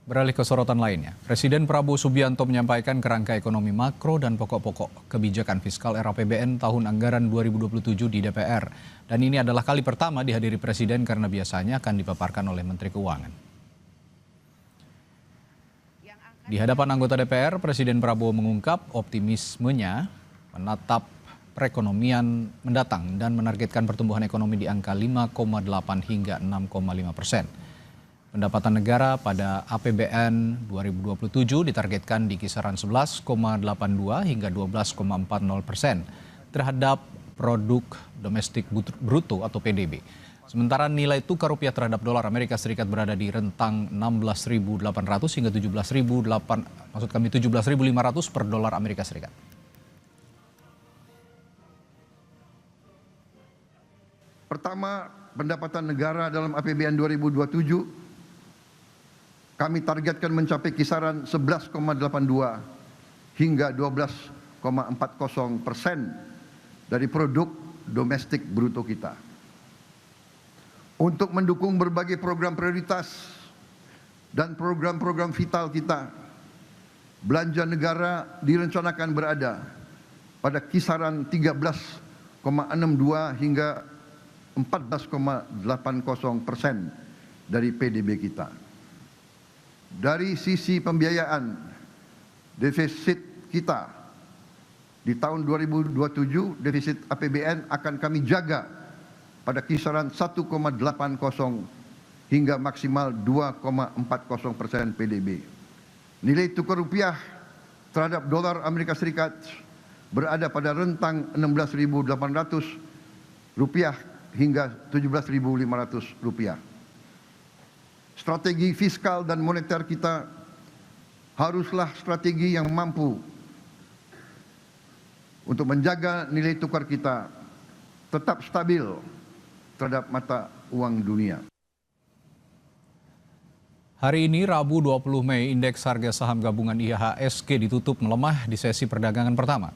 Beralih ke sorotan lainnya, Presiden Prabowo Subianto menyampaikan kerangka ekonomi makro dan pokok-pokok kebijakan fiskal era APBN tahun anggaran 2027 di DPR. Dan ini adalah kali pertama dihadiri Presiden karena biasanya akan dipaparkan oleh Menteri Keuangan. Di hadapan anggota DPR, Presiden Prabowo mengungkap optimismenya menatap perekonomian mendatang dan menargetkan pertumbuhan ekonomi di angka 5,8 hingga 6,5%. Pendapatan negara pada APBN 2027 ditargetkan di kisaran 11,82 hingga 12,40% terhadap produk domestik bruto atau PDB. Sementara nilai tukar rupiah terhadap dolar Amerika Serikat berada di rentang 16.800 hingga 17.500 per dolar Amerika Serikat. Pertama, pendapatan negara dalam APBN 2027 kami targetkan mencapai kisaran 11,82 hingga 12,40% dari produk domestik bruto kita. Untuk mendukung berbagai program prioritas dan program-program vital kita, belanja negara direncanakan berada pada kisaran 13,62 hingga 14,80% dari PDB kita. Dari sisi pembiayaan, defisit kita di tahun 2027, defisit APBN akan kami jaga pada kisaran 1,80 hingga maksimal 2,40% PDB. Nilai tukar rupiah terhadap dolar Amerika Serikat berada pada rentang 16.800 rupiah hingga 17.500 rupiah. Strategi fiskal dan moneter kita haruslah strategi yang mampu untuk menjaga nilai tukar kita tetap stabil terhadap mata uang dunia. Hari ini Rabu 20 Mei, indeks harga saham gabungan IHSG ditutup melemah di sesi perdagangan pertama.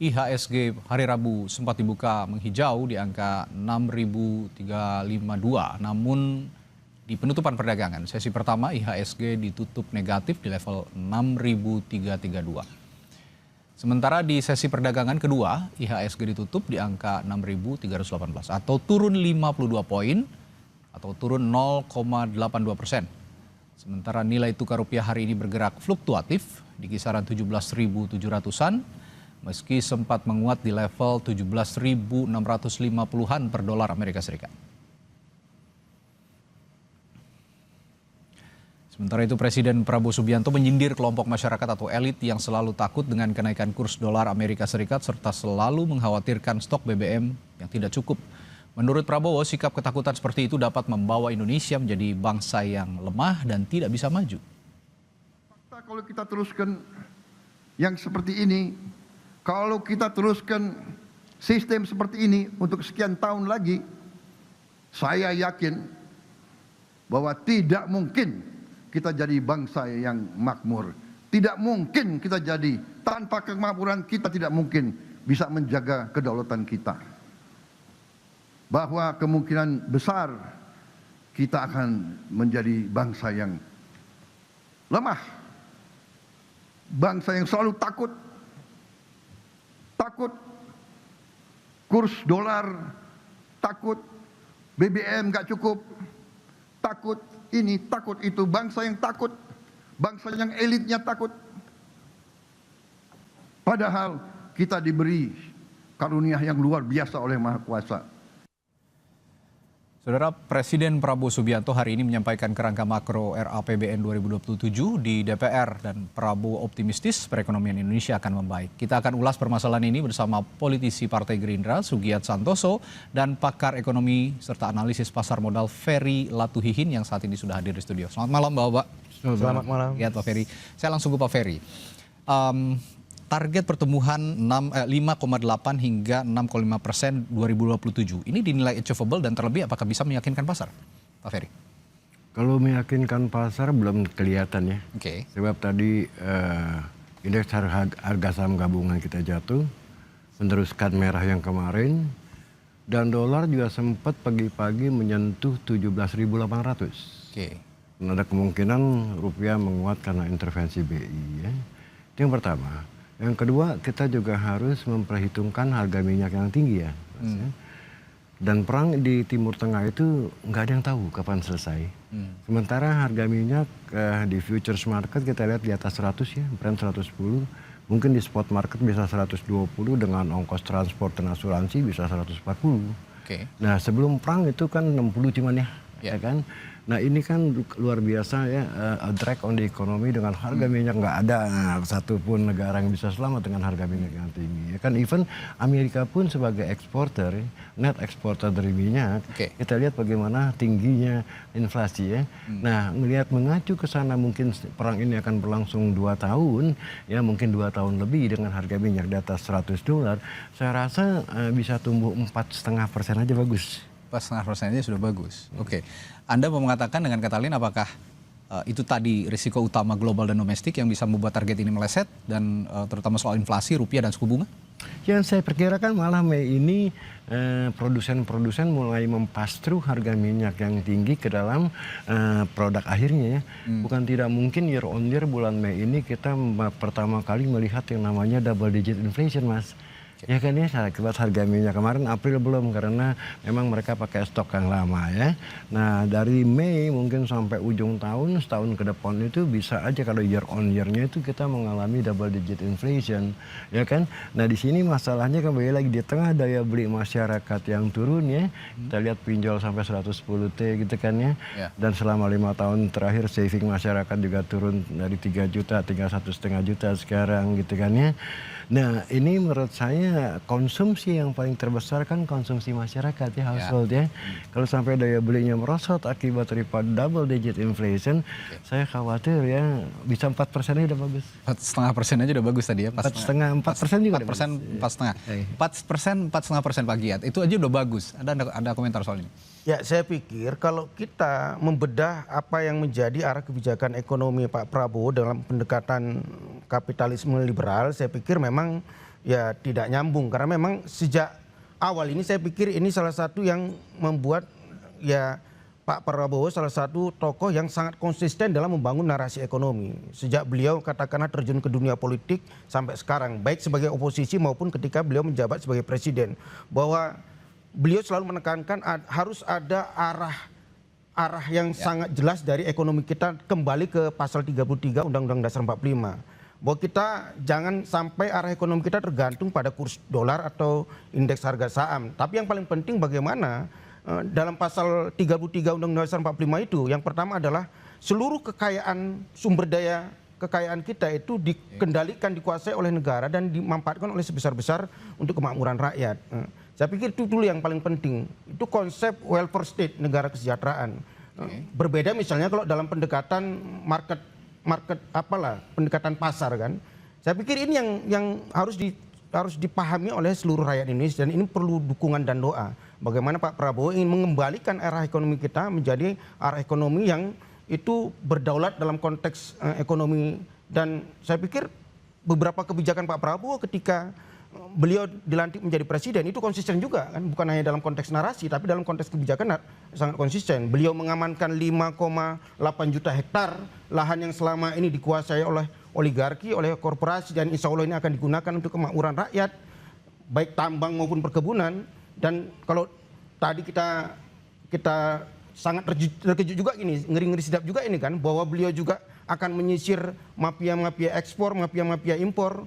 IHSG hari Rabu sempat dibuka menghijau di angka 6.352, namun di penutupan perdagangan, sesi pertama IHSG ditutup negatif di level 6.332. Sementara di sesi perdagangan kedua, IHSG ditutup di angka 6.318 atau turun 52 poin atau turun 0,82%. Sementara nilai tukar rupiah hari ini bergerak fluktuatif di kisaran 17.700-an meski sempat menguat di level 17.650-an per dolar Amerika Serikat. Sementara itu Presiden Prabowo Subianto menyindir kelompok masyarakat atau elit yang selalu takut dengan kenaikan kurs dolar Amerika Serikat serta selalu mengkhawatirkan stok BBM yang tidak cukup. Menurut Prabowo, sikap ketakutan seperti itu dapat membawa Indonesia menjadi bangsa yang lemah dan tidak bisa maju. Fakta kalau kita teruskan yang seperti ini, kalau kita teruskan sistem seperti ini untuk sekian tahun lagi, saya yakin bahwa tidak mungkin kita jadi bangsa yang makmur. Tidak mungkin kita jadi, tanpa kemakmuran kita tidak mungkin bisa menjaga kedaulatan kita. Bahwa kemungkinan besar kita akan menjadi bangsa yang lemah. Bangsa yang selalu takut. Takut kurs dolar, takut BBM gak cukup, takut ini, takut itu, bangsa yang takut, bangsa yang elitnya takut. Padahal kita diberi karunia yang luar biasa oleh Maha Kuasa. Saudara, Presiden Prabowo Subianto hari ini menyampaikan kerangka makro RAPBN 2027 di DPR dan Prabowo optimistis perekonomian Indonesia akan membaik. Kita akan ulas permasalahan ini bersama politisi Partai Gerindra Sugiat Santoso dan pakar ekonomi serta analisis pasar modal Ferry Latuhihin yang saat ini sudah hadir di studio. Selamat malam Bapak. Selamat malam. Ya Pak Ferry. Saya langsung ke Pak Ferry. Target pertumbuhan 5,8 hingga 6,5% 2027. Ini dinilai achievable dan terlebih apakah bisa meyakinkan pasar, Pak Ferry? Kalau meyakinkan pasar belum kelihatan ya. Oke. Sebab tadi indeks harga saham gabungan kita jatuh, meneruskan merah yang kemarin, dan dolar juga sempat pagi-pagi menyentuh 17.800. Oke. Dan ada kemungkinan rupiah menguat karena intervensi BI ya. Itu yang pertama. Yang kedua, kita juga harus memperhitungkan harga minyak yang tinggi ya, Mas, ya. Dan perang di Timur Tengah itu nggak ada yang tahu kapan selesai. Sementara harga minyak di futures market kita lihat di atas 100 ya, Brent 110. Mungkin di spot market bisa 120 dengan ongkos transport dan asuransi bisa 140. Nah sebelum perang itu kan 60 cuman ya kan. Nah ini kan luar biasa ya, drag on the economy dengan harga minyak nggak ada satupun negara yang bisa selamat dengan harga minyak yang tinggi. Ya kan even Amerika pun sebagai eksporter, net eksporter dari minyak, kita lihat bagaimana tingginya inflasi ya. Nah melihat mengacu ke sana mungkin perang ini akan berlangsung 2 tahun, ya mungkin 2 tahun lebih dengan harga minyak di atas $100, saya rasa bisa tumbuh 4,5% aja bagus. 4,5% aja sudah bagus. Anda mau mengatakan dengan kata lain apakah itu tadi risiko utama global dan domestik yang bisa membuat target ini meleset dan terutama soal inflasi, rupiah dan suku bunga? Yang saya perkirakan malah Mei ini produsen-produsen mulai mempastru harga minyak yang tinggi ke dalam produk akhirnya ya. Bukan tidak mungkin year on year bulan Mei ini kita pertama kali melihat yang namanya double digit inflation, Mas. Ya kan ya, akibat harga minyak kemarin April belum karena memang mereka pakai stok yang lama ya. Nah dari Mei mungkin sampai ujung tahun, setahun ke depan itu bisa aja kalau year on year-nya itu kita mengalami double digit inflation, ya kan. Nah di sini masalahnya kembali lagi di tengah daya beli masyarakat yang turun ya. Kita lihat pinjol sampai 110T gitu kan ya. Dan selama 5 tahun terakhir saving masyarakat juga turun dari 3 juta tinggal 1,5 juta sekarang gitu kan ya. Nah ini menurut saya konsumsi yang paling terbesar kan konsumsi masyarakat ya, household ya. Kalau sampai daya belinya merosot akibat daripada double digit inflation, saya khawatir ya bisa 4% aja udah bagus. 4,5% aja udah bagus tadi ya. 4% juga 4,5%, 4,5% Pak Giat. Itu aja udah bagus. Ada komentar soal ini? Ya, saya pikir kalau kita membedah apa yang menjadi arah kebijakan ekonomi Pak Prabowo dalam pendekatan kapitalisme liberal, saya pikir memang ya tidak nyambung. Karena memang sejak awal ini saya pikir ini salah satu yang membuat ya Pak Prabowo salah satu tokoh yang sangat konsisten dalam membangun narasi ekonomi. Sejak beliau katakanlah terjun ke dunia politik sampai sekarang, baik sebagai oposisi maupun ketika beliau menjabat sebagai presiden. Bahwa beliau selalu menekankan harus ada arah yang sangat jelas dari ekonomi kita kembali ke pasal 33 Undang-Undang Dasar 45. Bahwa kita jangan sampai arah ekonomi kita tergantung pada kurs dolar atau indeks harga saham. Tapi yang paling penting bagaimana dalam pasal 33 Undang-Undang Dasar 45 itu yang pertama adalah seluruh kekayaan sumber daya kekayaan kita itu dikendalikan, dikuasai oleh negara dan dimanfaatkan oleh sebesar-besar untuk kemakmuran rakyat. Saya pikir itu dulu yang paling penting. Itu konsep welfare state, negara kesejahteraan. Berbeda misalnya kalau dalam pendekatan market pendekatan pasar kan. Saya pikir ini yang harus dipahami oleh seluruh rakyat Indonesia dan ini perlu dukungan dan doa. Bagaimana Pak Prabowo ingin mengembalikan arah ekonomi kita menjadi arah ekonomi yang itu berdaulat dalam konteks ekonomi. Dan saya pikir beberapa kebijakan Pak Prabowo ketika beliau dilantik menjadi presiden itu konsisten juga kan, bukan hanya dalam konteks narasi tapi dalam konteks kebijakan sangat konsisten. Beliau mengamankan 5,8 juta hektar lahan yang selama ini dikuasai oleh oligarki, oleh korporasi dan insya Allah ini akan digunakan untuk kemakmuran rakyat baik tambang maupun perkebunan. Dan kalau tadi kita sangat terkejut juga ini, ngeri-ngeri sedap juga ini kan, bahwa beliau juga akan menyisir mafia-mafia ekspor, mafia-mafia impor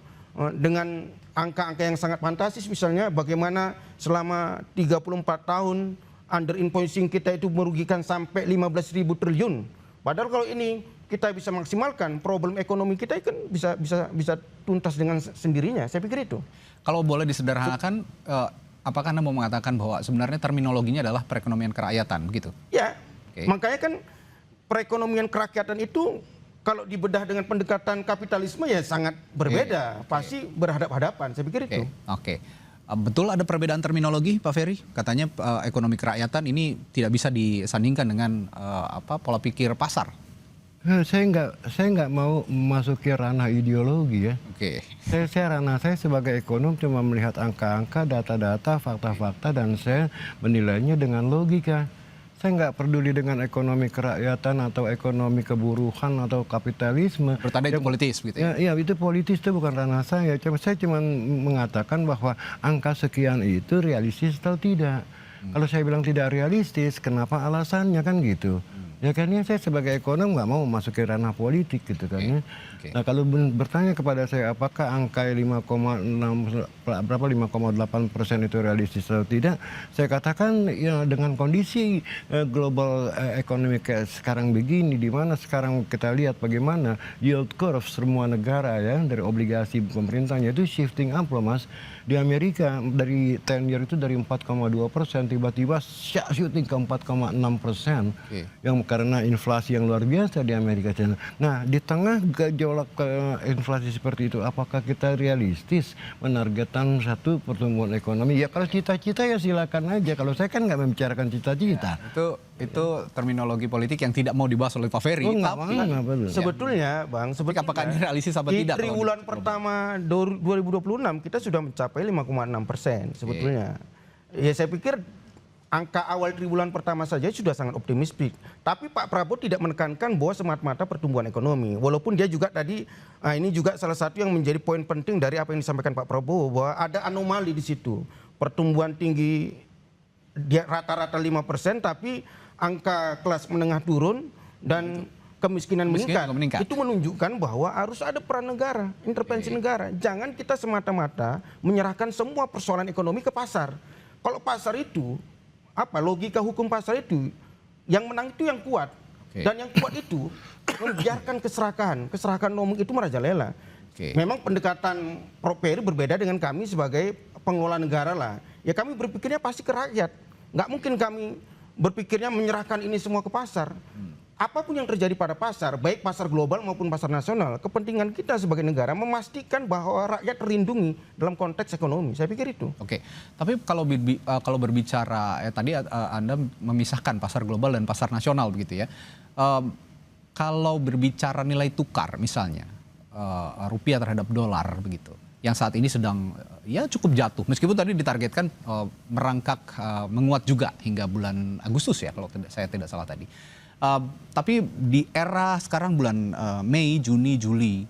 dengan angka-angka yang sangat fantastis. Misalnya bagaimana selama 34 tahun under invoicing kita itu merugikan sampai 15.000 triliun. Padahal kalau ini kita bisa maksimalkan problem ekonomi kita kan bisa tuntas dengan sendirinya. Saya pikir itu. Kalau boleh disederhanakan, apakah Anda mau mengatakan bahwa sebenarnya terminologinya adalah perekonomian kerakyatan begitu? Ya, makanya kan perekonomian kerakyatan itu kalau dibedah dengan pendekatan kapitalisme ya sangat berbeda, pasti berhadap-hadapan. Saya pikir itu. Betul ada perbedaan terminologi, Pak Ferry? Katanya ekonomi kerakyatan ini tidak bisa disandingkan dengan pola pikir pasar. Saya nggak mau memasuki ranah ideologi ya. Saya sebagai ekonom cuma melihat angka-angka, data-data, fakta-fakta dan saya menilainya dengan logika. Saya nggak peduli dengan ekonomi kerakyatan atau ekonomi keburuhan atau kapitalisme. Bertanda itu politis gitu ya? Ya, itu politis, itu bukan ranah saya. Saya cuma mengatakan bahwa angka sekian itu realistis atau tidak. Kalau saya bilang tidak realistis, kenapa alasannya kan gitu. Ya kan ya, saya sebagai ekonom nggak mau masuk ke ranah politik gitu kan ya. Nah kalau bertanya kepada saya apakah angka 5,8% itu realistis atau tidak, saya katakan ya dengan kondisi global ekonomi kayak sekarang begini, di mana sekarang kita lihat bagaimana yield curve semua negara ya dari obligasi pemerintahnya itu shifting up loh Mas. Di Amerika dari 10 year itu dari 4,2% tiba-tiba shooting ke 4,6%. Yang karena inflasi yang luar biasa di Amerika Serikat. Nah, di tengah gejolak inflasi seperti itu, apakah kita realistis menargetkan satu pertumbuhan ekonomi? Ya kalau cita-cita ya silakan aja. Kalau saya kan nggak membicarakan cita-cita. Ya, itu terminologi politik yang tidak mau dibahas oleh Pak Ferry. Sebetulnya, Bang, apakah ini realistis apa di tidak? Di triwulan pertama 2026 kita sudah mencapai 5,6% sebetulnya. Ya saya pikir angka awal triwulan pertama saja sudah sangat optimistik. Tapi Pak Prabowo tidak menekankan bahwa semata-mata pertumbuhan ekonomi. Walaupun dia juga tadi, ini juga salah satu yang menjadi poin penting dari apa yang disampaikan Pak Prabowo, bahwa ada anomali di situ. Pertumbuhan tinggi dia rata-rata 5%, tapi angka kelas menengah turun dan kemiskinan meningkat. Itu menunjukkan bahwa harus ada peran negara, intervensi negara. Jangan kita semata-mata menyerahkan semua persoalan ekonomi ke pasar. Kalau pasar itu logika hukum pasar itu yang menang itu yang kuat, dan yang kuat itu membiarkan keserakahan nomor itu merajalela. Memang pendekatan Prof. Ferry berbeda dengan kami sebagai pengelola negara lah. Ya kami berpikirnya pasti ke rakyat, nggak mungkin kami berpikirnya menyerahkan ini semua ke pasar. Apapun yang terjadi pada pasar, baik pasar global maupun pasar nasional, kepentingan kita sebagai negara memastikan bahwa rakyat terlindungi dalam konteks ekonomi. Saya pikir itu. Oke, tapi kalau berbicara, tadi Anda memisahkan pasar global dan pasar nasional begitu ya. Kalau berbicara nilai tukar misalnya, rupiah terhadap dolar begitu, yang saat ini sedang ya cukup jatuh, meskipun tadi ditargetkan merangkak menguat juga hingga bulan Agustus ya kalau saya tidak salah tadi. Tapi di era sekarang bulan Mei, Juni, Juli,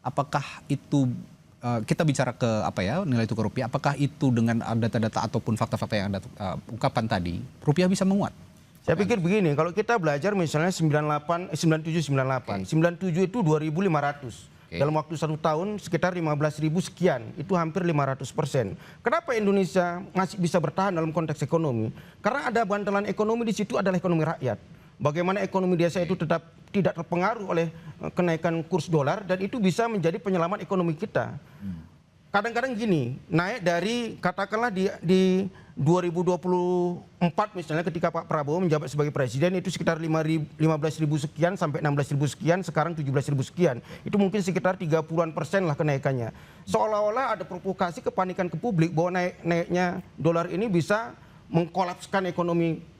apakah itu kita bicara ke nilai tukar rupiah, apakah itu dengan data-data ataupun fakta-fakta yang Anda ungkapkan tadi, rupiah bisa menguat? Saya pikir begini, kalau kita belajar misalnya 97 itu 2.500. Dalam waktu 1 tahun sekitar 15.000 sekian, itu hampir 500%. Kenapa Indonesia masih bisa bertahan dalam konteks ekonomi? Karena ada bantalan ekonomi di situ adalah ekonomi rakyat. Bagaimana ekonomi desa itu tetap tidak terpengaruh oleh kenaikan kurs dolar, dan itu bisa menjadi penyelamat ekonomi kita. Kadang-kadang gini, naik dari katakanlah di 2024 misalnya ketika Pak Prabowo menjabat sebagai presiden itu sekitar 15.000 sekian sampai 16.000 sekian, sekarang 17.000 sekian. Itu mungkin sekitar 30% lah kenaikannya. Seolah-olah ada provokasi kepanikan ke publik bahwa naiknya dolar ini bisa mengkolapskan ekonomi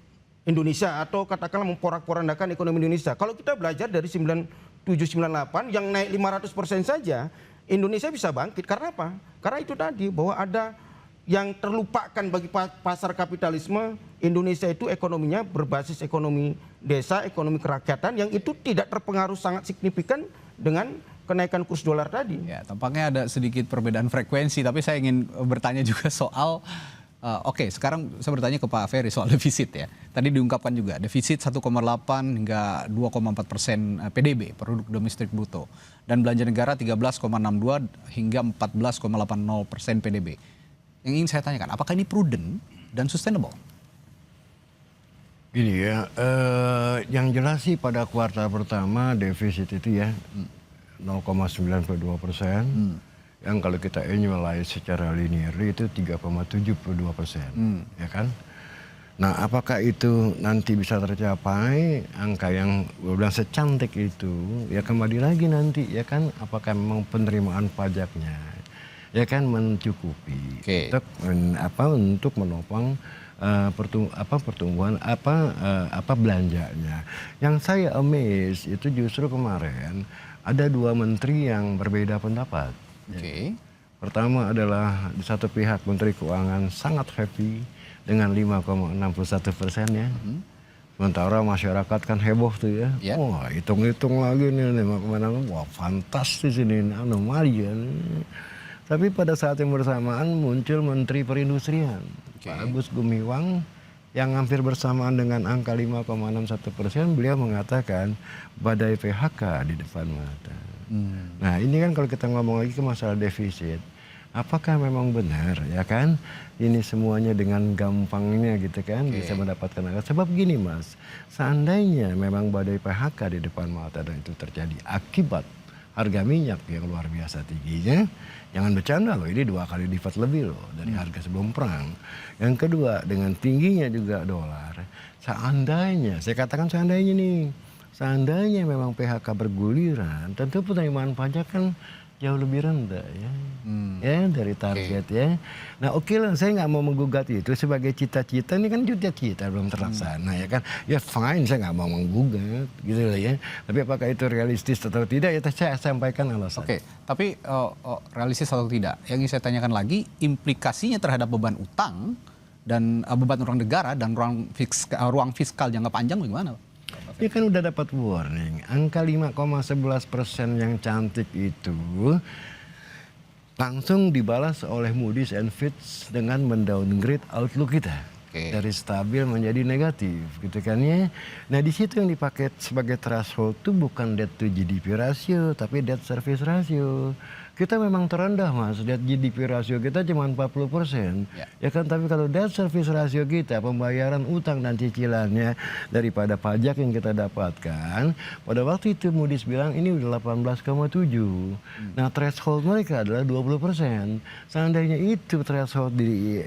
Indonesia atau katakanlah memporak-porandakan ekonomi Indonesia. Kalau kita belajar dari 97-98 yang naik 500% saja, Indonesia bisa bangkit. Karena apa? Karena itu tadi bahwa ada yang terlupakan bagi pasar kapitalisme. Indonesia itu ekonominya berbasis ekonomi desa, ekonomi kerakyatan yang itu tidak terpengaruh sangat signifikan dengan kenaikan kurs dolar tadi. Ya, tampaknya ada sedikit perbedaan frekuensi, tapi saya ingin bertanya juga soal oke, sekarang saya bertanya ke Pak Ferry soal defisit ya. Tadi diungkapkan juga defisit 1,8 hingga 2,4% PDB, produk domestik bruto, dan belanja negara 13,62 hingga 14,80% PDB. Yang ingin saya tanyakan, apakah ini prudent dan sustainable? Gini ya, yang jelas sih pada kuartal pertama defisit itu ya 0,92%. Yang kalau kita annualize secara linear itu 3,72%, ya kan? Nah, apakah itu nanti bisa tercapai angka yang bilang secantik itu? Ya kembali lagi nanti, ya kan? Apakah memang penerimaan pajaknya, ya kan mencukupi untuk menopang pertumbuhan belanjanya? Yang saya amazed itu justru kemarin ada 2 menteri yang berbeda pendapat. Pertama adalah di satu pihak Menteri Keuangan sangat happy dengan 5,61% ya. Sementara masyarakat kan heboh tuh ya. Ya. Wah, hitung-hitung lagi nih mau kemana. Wah, fantastis ini anomali ya. Tapi pada saat yang bersamaan muncul Menteri Perindustrian, Pak Agus Gumiwang, yang hampir bersamaan dengan angka 5,61%, beliau mengatakan badai PHK di depan mata. Nah ini kan kalau kita ngomong lagi ke masalah defisit, apakah memang benar ya kan ini semuanya dengan gampangnya gitu kan bisa mendapatkan angka? Sebab gini Mas, seandainya memang badai PHK di depan mata dan itu terjadi akibat harga minyak yang luar biasa tingginya, jangan bercanda loh, ini 2 kali lipat lebih loh dari harga sebelum perang. Yang kedua, dengan tingginya juga dolar, seandainya, saya katakan seandainya nih, seandainya memang PHK berguliran, tentu penerimaan pajak kan jauh lebih rendah ya, ya dari target ya. Nah oke lah, saya nggak mau menggugat itu sebagai cita-cita, ini kan cita-cita belum terlaksana ya kan. Ya fine, saya nggak mau menggugat gitu lah ya. Tapi apakah itu realistis atau tidak ya saya sampaikan alasan. Oke, tapi realistis atau tidak? Yang ingin saya tanyakan lagi, implikasinya terhadap beban utang dan beban orang negara dan ruang fiskal jangka panjang bagaimana? Dia kan udah dapat warning. Angka 5,11% yang cantik itu langsung dibalas oleh Moody's and Fitch dengan mendowngrade outlook kita. Dari stabil menjadi negatif gitu kan ya. Nah di situ yang dipakai sebagai threshold itu bukan debt to GDP ratio tapi debt service ratio. Kita memang terendah Mas, debt GDP ratio kita cuma 40%. Ya kan, tapi kalau debt service ratio kita, pembayaran utang dan cicilannya daripada pajak yang kita dapatkan, pada waktu itu Moody's bilang ini udah 18,7. Nah threshold mereka adalah 20%. Seandainya itu threshold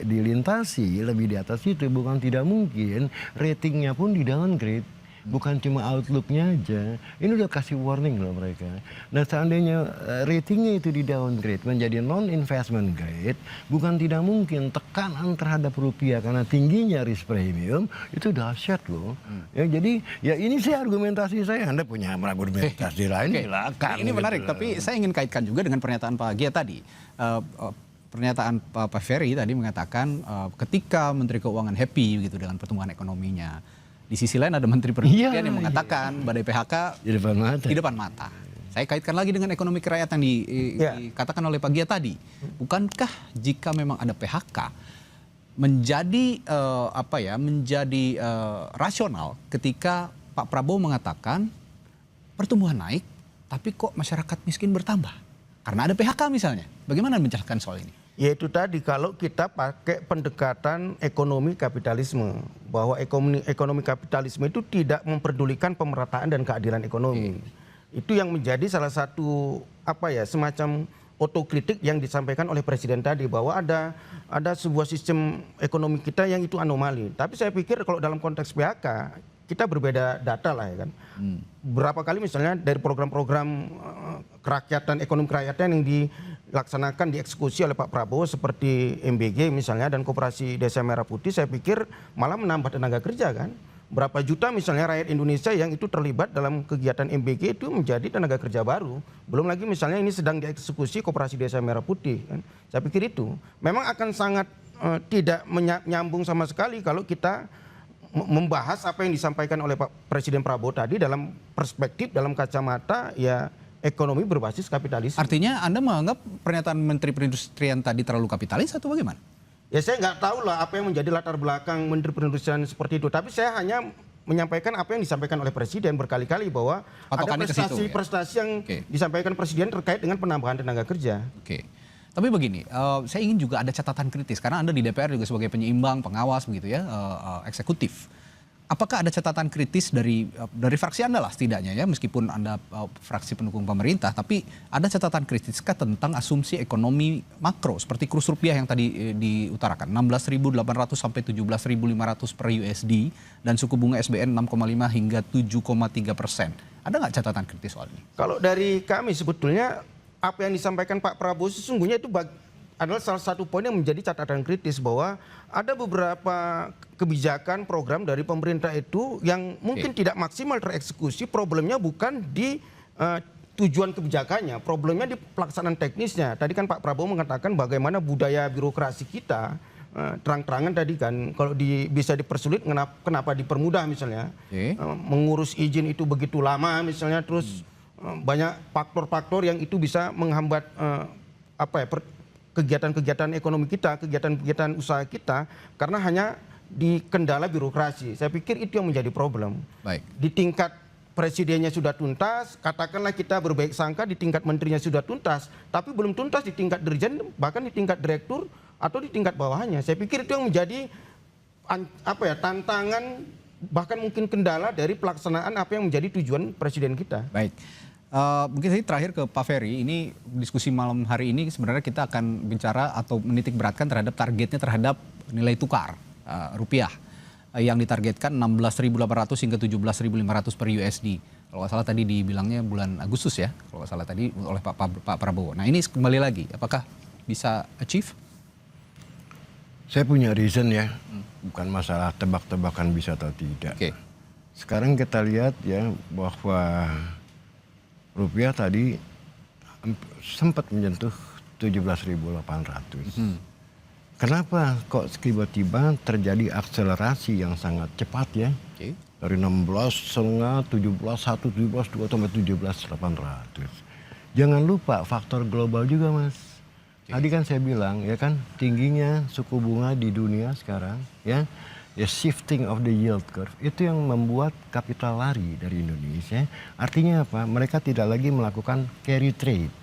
dilintasi lebih di atas itu, bukan tidak mungkin ratingnya pun di downgrade. Bukan cuma outlooknya aja, ini udah kasih warning loh mereka. Nah seandainya ratingnya itu di downgrade menjadi non-investment grade, bukan tidak mungkin tekanan terhadap rupiah karena tingginya risk premium itu dahsyat loh. Ya, jadi ya ini sih argumentasi saya, Anda punya argumentasi lain silakan. Ini menarik, gitu. tapi saya ingin kaitkan juga dengan pernyataan Pak Gia tadi. Pernyataan Pak Ferry tadi mengatakan ketika Menteri Keuangan happy gitu dengan pertumbuhan ekonominya. Di sisi lain ada Menteri Perindustrian yang mengatakan badai PHK di depan mata. Saya kaitkan lagi dengan ekonomi kerakyatan dikatakan oleh Pak Gia tadi. Bukankah jika memang ada PHK menjadi rasional ketika Pak Prabowo mengatakan pertumbuhan naik tapi kok masyarakat miskin bertambah karena ada PHK misalnya. Bagaimana menjelaskan soal ini? Yaitu tadi kalau kita pakai pendekatan ekonomi kapitalisme, bahwa ekonomi kapitalisme itu tidak memperdulikan pemerataan dan keadilan ekonomi. Itu yang menjadi salah satu semacam otokritik yang disampaikan oleh Presiden tadi, bahwa ada sebuah sistem ekonomi kita yang itu anomali. Tapi saya pikir kalau dalam konteks PHK kita berbeda data lah ya kan. Berapa kali misalnya dari program-program kerakyatan, ekonomi kerakyatan yang dilaksanakan, dieksekusi oleh Pak Prabowo seperti MBG misalnya dan Koperasi Desa Merah Putih, saya pikir malah menambah tenaga kerja kan. Berapa juta misalnya rakyat Indonesia yang itu terlibat dalam kegiatan MBG itu menjadi tenaga kerja baru. Belum lagi misalnya ini sedang dieksekusi Koperasi Desa Merah Putih kan. Saya pikir itu memang akan sangat tidak nyambung sama sekali kalau kita membahas apa yang disampaikan oleh Pak Presiden Prabowo tadi dalam perspektif, dalam kacamata ya ekonomi berbasis kapitalisme. Artinya Anda menganggap pernyataan Menteri Perindustrian tadi terlalu kapitalis atau bagaimana? Ya saya nggak tahu lah apa yang menjadi latar belakang Menteri Perindustrian seperti itu. Tapi saya hanya menyampaikan apa yang disampaikan oleh Presiden berkali-kali bahwa ada prestasi-prestasi yang disampaikan Presiden terkait dengan penambahan tenaga kerja. Oke. Tapi begini, saya ingin juga ada catatan kritis karena Anda di DPR juga sebagai penyeimbang, pengawas begitu ya, eksekutif. Apakah ada catatan kritis dari fraksi Anda lah setidaknya ya, meskipun Anda fraksi pendukung pemerintah, tapi ada catatan kritiskah tentang asumsi ekonomi makro seperti kurs rupiah yang tadi diutarakan 16.800 sampai 17.500 per USD dan suku bunga SBN 6,5 hingga 7,3%. Ada nggak catatan kritis soal ini? Kalau dari kami sebetulnya apa yang disampaikan Pak Prabowo sesungguhnya itu adalah salah satu poin yang menjadi catatan kritis, bahwa ada beberapa kebijakan program dari pemerintah itu yang mungkin tidak maksimal tereksekusi. Problemnya bukan di tujuan kebijakannya, problemnya di pelaksanaan teknisnya. Tadi kan Pak Prabowo mengatakan bagaimana budaya birokrasi kita terang-terangan tadi kan, kalau bisa dipersulit, kenapa dipermudah misalnya. Mengurus izin itu begitu lama misalnya, terus banyak faktor-faktor yang itu bisa menghambat kegiatan-kegiatan ekonomi kita, kegiatan-kegiatan usaha kita, karena hanya di kendala birokrasi. Saya pikir itu yang menjadi problem. Baik. Di tingkat presidennya sudah tuntas, katakanlah kita berbaik sangka di tingkat menterinya sudah tuntas, tapi belum tuntas di tingkat dirjen, bahkan di tingkat direktur atau di tingkat bawahnya. Saya pikir itu yang menjadi tantangan, bahkan mungkin kendala dari pelaksanaan apa yang menjadi tujuan presiden kita. Baik. Mungkin saya terakhir ke Pak Ferry, ini diskusi malam hari ini sebenarnya kita akan bicara atau menitik beratkan terhadap targetnya terhadap nilai tukar rupiah yang ditargetkan 16.800 hingga 17.500 per USD. Kalau nggak salah tadi dibilangnya bulan Agustus ya, kalau nggak salah tadi oleh Pak Prabowo. Nah ini kembali lagi, apakah bisa achieve? Saya punya reason ya, bukan masalah tebak-tebakan bisa atau tidak. Sekarang kita lihat ya bahwa rupiah tadi sempat menyentuh 17.800. Kenapa kok tiba-tiba terjadi akselerasi yang sangat cepat ya? Dari 16,5, 17,1, 17,2 sampai 17.800. Jangan lupa faktor global juga, Mas. Tadi kan saya bilang ya kan, tingginya suku bunga di dunia sekarang ya shifting of the yield curve itu yang membuat kapital lari dari Indonesia. Artinya apa? Mereka tidak lagi melakukan carry trade,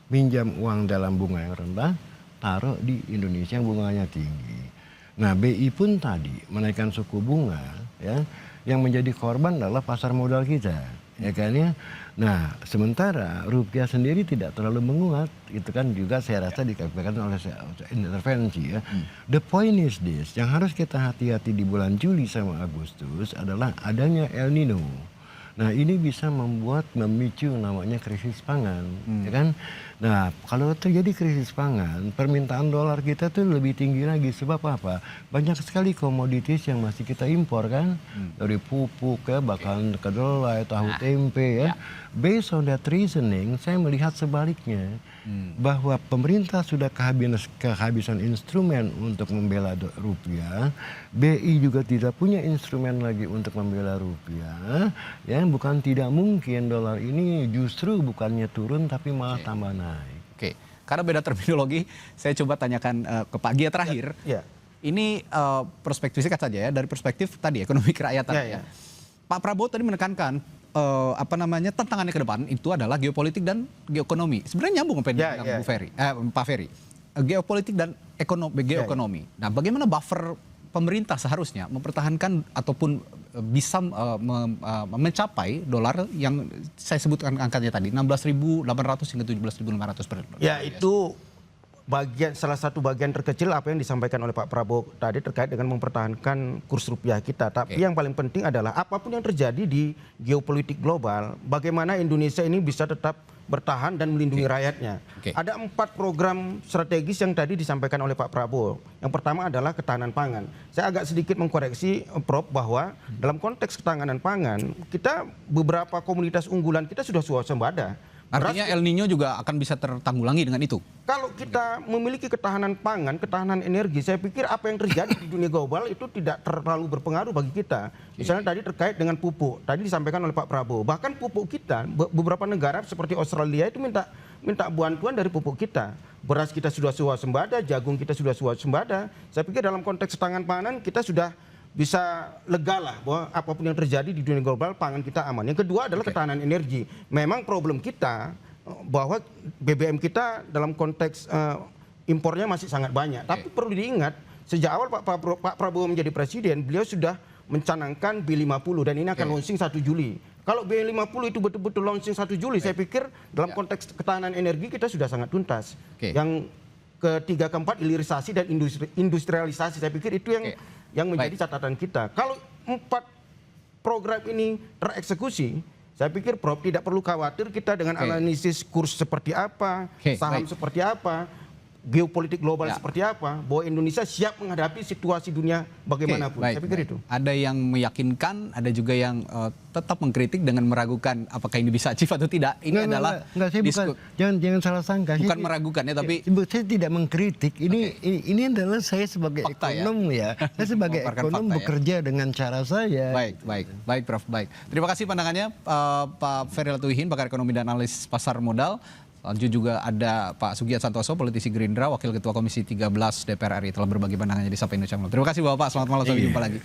minjam uang dalam bunga yang rendah, taruh di Indonesia yang bunganya tinggi. Nah, BI pun tadi menaikkan suku bunga ya, yang menjadi korban adalah pasar modal kita, ya kan ya. Nah, sementara rupiah sendiri tidak terlalu menguat, itu kan juga saya rasa dikatakan oleh intervensi ya. The point is this, yang harus kita hati-hati di bulan Juli sama Agustus adalah adanya El Nino. Nah, ini bisa memicu namanya krisis pangan, ya kan? Nah, kalau terjadi krisis pangan, permintaan dolar kita tuh lebih tinggi lagi. Sebab apa? Banyak sekali komoditis yang masih kita impor kan, dari pupuk ya, bahkan kedelai, tahu tempe ya. Based on that reasoning, saya melihat sebaliknya bahwa pemerintah sudah kehabisan instrumen untuk membela rupiah, BI juga tidak punya instrumen lagi untuk membela rupiah, ya bukan tidak mungkin dolar ini justru bukannya turun tapi malah tambah naik. Oke, karena beda terminologi, saya coba tanyakan ke Pak Gia terakhir. Ini perspektifnya saja ya, dari perspektif tadi ekonomi kerakyatan ya. Pak Prabowo tadi menekankan tantangannya ke depan itu adalah geopolitik dan geoekonomi. Sebenarnya nyambung apa yang dibilang Pak Ferry. Geopolitik dan geoekonomi. Nah, bagaimana buffer pemerintah seharusnya mempertahankan ataupun bisa mencapai dolar yang saya sebutkan angkanya tadi 16.800 hingga 17.500 per dolar. Ya, itu salah satu bagian terkecil apa yang disampaikan oleh Pak Prabowo tadi terkait dengan mempertahankan kurs rupiah kita. Tapi yang paling penting adalah apapun yang terjadi di geopolitik global, bagaimana Indonesia ini bisa tetap bertahan dan melindungi rakyatnya. Ada 4 program strategis yang tadi disampaikan oleh Pak Prabowo. Yang pertama adalah ketahanan pangan. Saya agak sedikit mengkoreksi Prof bahwa dalam konteks ketahanan pangan, kita beberapa komunitas unggulan kita sudah swasembada. Artinya El Nino juga akan bisa tertanggulangi dengan itu? Kalau kita memiliki ketahanan pangan, ketahanan energi, saya pikir apa yang terjadi di dunia global itu tidak terlalu berpengaruh bagi kita. Misalnya tadi terkait dengan pupuk, tadi disampaikan oleh Pak Prabowo. Bahkan pupuk kita, beberapa negara seperti Australia itu minta bantuan dari pupuk kita. Beras kita sudah swasembada, jagung kita sudah swasembada. Saya pikir dalam konteks ketahanan pangan kita sudah bisa lega lah bahwa apapun yang terjadi di dunia global, pangan kita aman. Yang kedua adalah ketahanan energi. Memang problem kita bahwa BBM kita dalam konteks impornya masih sangat banyak. Tapi perlu diingat, sejak awal Pak Prabowo menjadi presiden, beliau sudah mencanangkan B50 dan ini akan launching 1 Juli. Kalau B50 itu betul-betul launching 1 Juli, saya pikir dalam konteks ketahanan energi kita sudah sangat tuntas. Yang ketiga, keempat, hilirisasi dan industrialisasi. Saya pikir itu yang menjadi catatan kita. Kalau 4 program ini tereksekusi, saya pikir Prof tidak perlu khawatir kita dengan analisis kurs seperti apa, saham seperti apa. geopolitik global seperti apa, bahwa Indonesia siap menghadapi situasi dunia bagaimanapun. Saya pikir itu. Ada yang meyakinkan, ada juga yang tetap mengkritik dengan meragukan apakah ini bisa achieve atau tidak. Ini adalah saya bukan, jangan salah sangka. Bukan meragukan ya, tapi saya tidak mengkritik. Ini adalah saya sebagai fakta, ekonom ya. Saya sebagai ekonom bekerja dengan cara saya. Baik Prof. Baik. Terima kasih pandangannya Pak Ferry Latuhihin, pakar ekonomi dan analis pasar modal. Selanjutnya juga ada Pak Sugiat Santoso, politisi Gerindra, Wakil Ketua Komisi 13 DPR RI, telah berbagi pandangannya di Sapa Indonesia Malam. Terima kasih Bapak, selamat malam, sampai jumpa lagi.